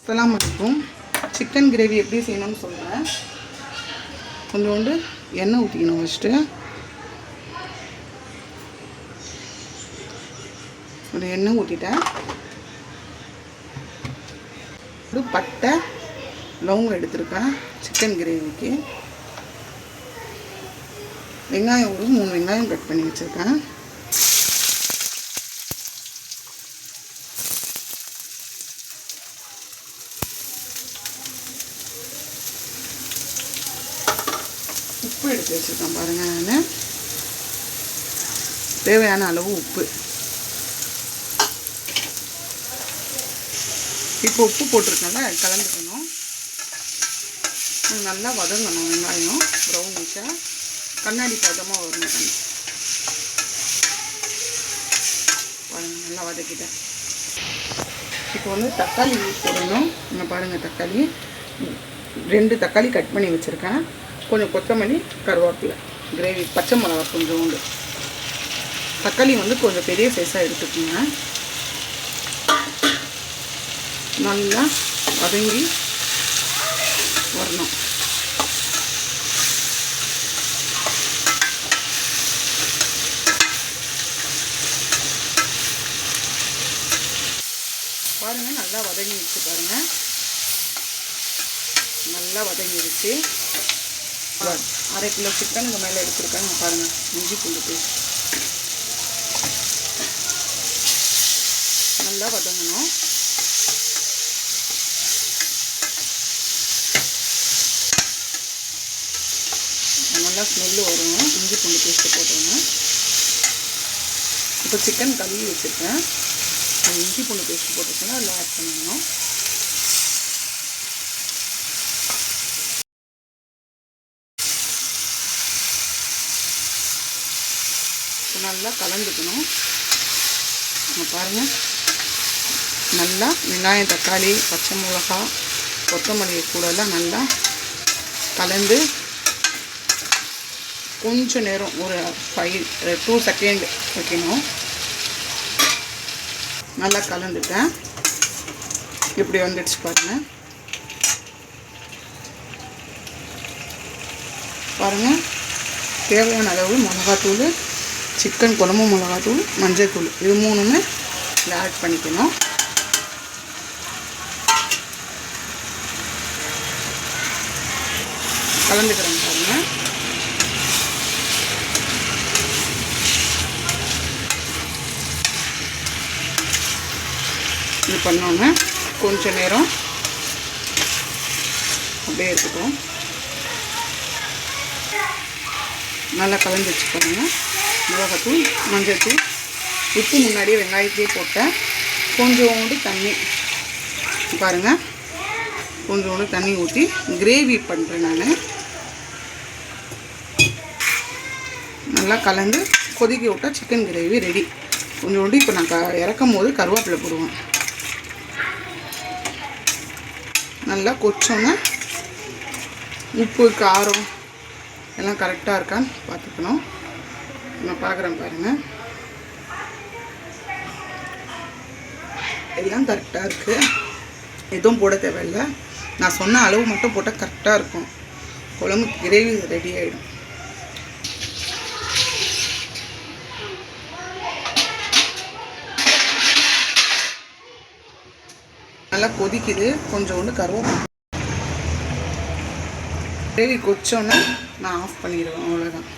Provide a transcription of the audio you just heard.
அஸ்ஸலாமு அலைக்கும். Chicken gravy எப்படி செய்யணும்னு சொல்கிறேன். கொஞ்சோண்டு எண்ணெய் ஊற்றிக்கணும். ஃபஸ்ட்டு ஒரு எண்ணெய் ஊற்றிட்டேன். ஒரு பட்டை லவங்கம் எடுத்துருக்கேன் சிக்கன் கிரேவிக்கு. வெங்காயம் ஒரு 3 வெங்காயம் கட் பண்ணி வச்சுருக்கேன். உப்பு எடுத்து வச்சுருக்கேன் பாருங்கள். நான் தேவையான அளவு உப்பு. இப்போ உப்பு போட்டிருக்கனால கலந்துக்கணும். நல்லா வதங்கணும். வெங்காயம் ப்ரௌனிஷாக கண்ணாடி பதமாக வரணும். பாருங்கள், நல்லா வதக்கிட்டேன். இப்போ வந்து தக்காளி போடணும். இங்கே பாருங்கள், தக்காளி 2 தக்காளி கட் பண்ணி வச்சுருக்கேன். கொஞ்சம் கொத்தமல்லி, கருவேப்பிலை, கிரேவி, பச்சை மிளகா கொஞ்சோண்டு. தக்காளி வந்து கொஞ்சம் பெரிய சைஸாக எடுத்துக்கோங்க. நல்லா வதங்கி வரணும். பாருங்கள், நல்லா வதங்கிடுச்சு. பாருங்கள், நல்லா வதங்கிடுச்சு. 1/2 கிலோ சிக்கனுக்கு மேலே எடுத்துருக்காங்க. பாருங்கள், இஞ்சி பூண்டு பேஸ்ட் நல்லா வதங்கணும். நல்லா ஸ்மெல்லு வரும். இஞ்சி பூண்டு பேஸ்ட்டு போட்டோங்க. இப்போ சிக்கன் கழுவி வச்சுருக்கேன். அது இஞ்சி பூண்டு பேஸ்ட்டு போட்டுருக்கேன். அதில் ஆட் பண்ணிக்கணும். நல்லா கலந்துக்கணும். பாருங்கள், நல்லா வெங்காயம், தக்காளி, பச்சை மிளகா, கொத்தமல்லி கூடலாம் நல்லா கலந்து கொஞ்சம் நேரம் ஒரு 2 செகண்ட் வைக்கணும். நல்லா கலந்துட்டேன். இப்படி வந்துடுச்சு பாருங்கள். பாருங்கள், தேவையான அளவு மிளகாத்தூள், சிக்கன் குழம்பு மிளகாத்தூள், மஞ்சள் தூள், இது 3மே இதில் ஆட் பண்ணிக்கணும். கலந்துக்கிறேன் பாருங்கள். இது பண்ணோன்னே கொஞ்சம் நேரம் அப்படியே இருக்கட்டும். நல்லா கலந்து வச்சு பாருங்கள். மிளகாத்தூள், மஞ்சள் தூள், உப்பு முன்னாடியே வெங்காயத்தையே போட்டேன். கொஞ்சோண்டு தண்ணி பாருங்கள், கொஞ்சோண்டு தண்ணி ஊற்றி கிரேவி பண்ணுறேன் நான். நல்லா கலந்து கொதிக்க விட்டால் சிக்கன் கிரேவி ரெடி. கொஞ்சோண்டு இப்போ நான் இறக்கும் போது கருவேப்பிலை போடுவேன். நல்லா கொச்சோன்னா உப்பு, காரம் எல்லாம் கரெக்டாக இருக்கான்னு பார்த்துக்கணும். நான் பார்க்குறேன் பாருங்கள், எல்லாம் கரெக்டாக இருக்குது. எதுவும் போட தேவையில்லை. நான் சொன்ன அளவு மட்டும் போட்டால் கரெக்டாக இருக்கும். குழம்பு கிரேவி ரெடி ஆகிடும். நல்லா கொதிக்குது. கொஞ்சோண்டு கருவேப்பிலை. கிரேவி கொச்சோன்னே நான் ஆஃப் பண்ணிடுவேன். அவ்வளோதான்.